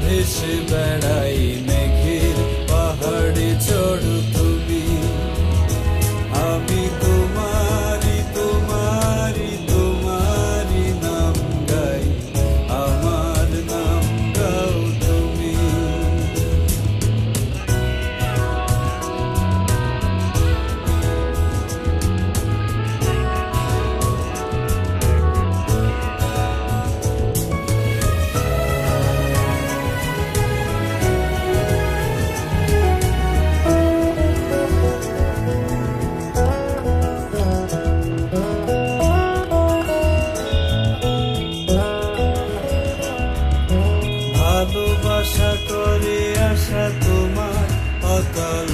ভেসে বেড়াই মেঘের পাহাড়ে চড়ো তুমি। আমি তোমারি তোমারি তোমারি নাম গাই, আমার নাম গাও তুমি। ভালোবাসা করে আসা তোমার অতল